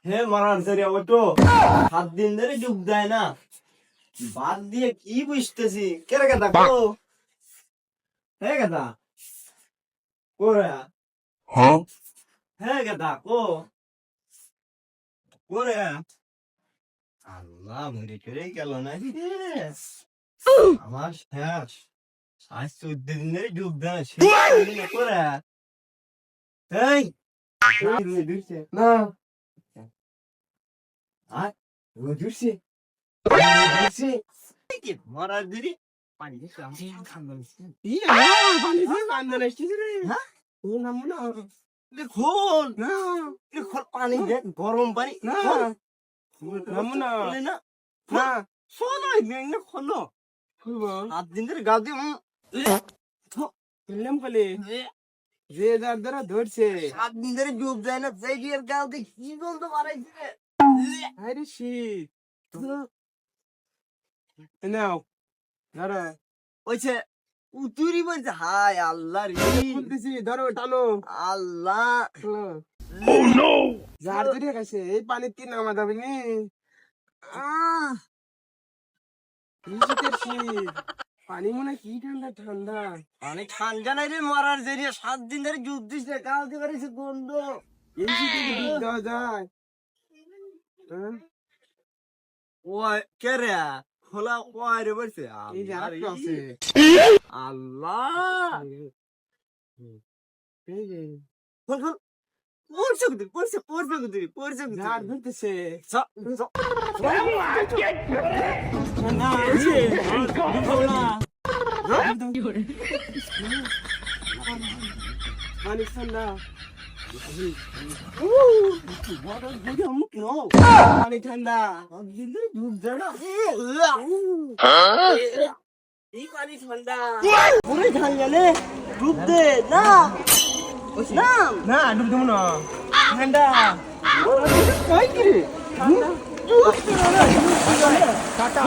হে মারার জেরে ওটো 7 দিন ধরে ডুব দেয় না, বাদ দিয়ে কি বুঝতেছি কে রে গাদা কো, হে গাদা কোরা, Huh? হে গাদা কো কোরে, আল্লাহ মরে করে গেল না রে, আমার শেষ 14 দিন ধরে ডুব দেয় না কোরা, এই রুই দিছে না আর রোদ উঠছে কি মারার দিদি পানি দিছে আমি খান্দা দিছি পানি দিয়ে কান্দন আসছে রে। হ্যাঁ ও নাম না দেখুন না দেখুন পানি দে গরম পানি না নাম না বলে না না শোনো না খোলো খুলবো 7 দিন ধরে গাও দি খুললাম বলে যে যার দ্বারা ধরছে 7 দিন ধরে ডুব যায় না সেই গিয়ে গাও দি কি গন্ধ মারাইছে আরে শীত নাও ধরো ওইছে উতুরি বলছে হায় আল্লাহ রে খুলতেছি ধরো টানো আল্লাহ Oh no! যার ধরে গেছে এই পানির কি নামা যাবে নি আহ শীতের শীত পানি মনে কি ঠান্ডা ঠান্ডা অনেক ঠান্ডা নাই রে মারার জেরিয়া 7 দিন ধরে ডুব দিছে গাও দি পারিছে গন্ধ এই শীতে কি ডুব দেওয়া যায় হ্যাঁ? ওই কে রে খোলা ওই রে বলছে এই যে আরেকটা আছে আল্লাহ এই যে খোল খোল পড়ছে কুদি পড়ছে ঝাড় ধরতেছে না আছে খোলা পানি ঠান্ডা পানি ঠান্ডা এই পানি ঠান্ডা ডুব দে না না না ডুব দেবো না ঠান্ডা কই কি রে ঠান্ডা টাটা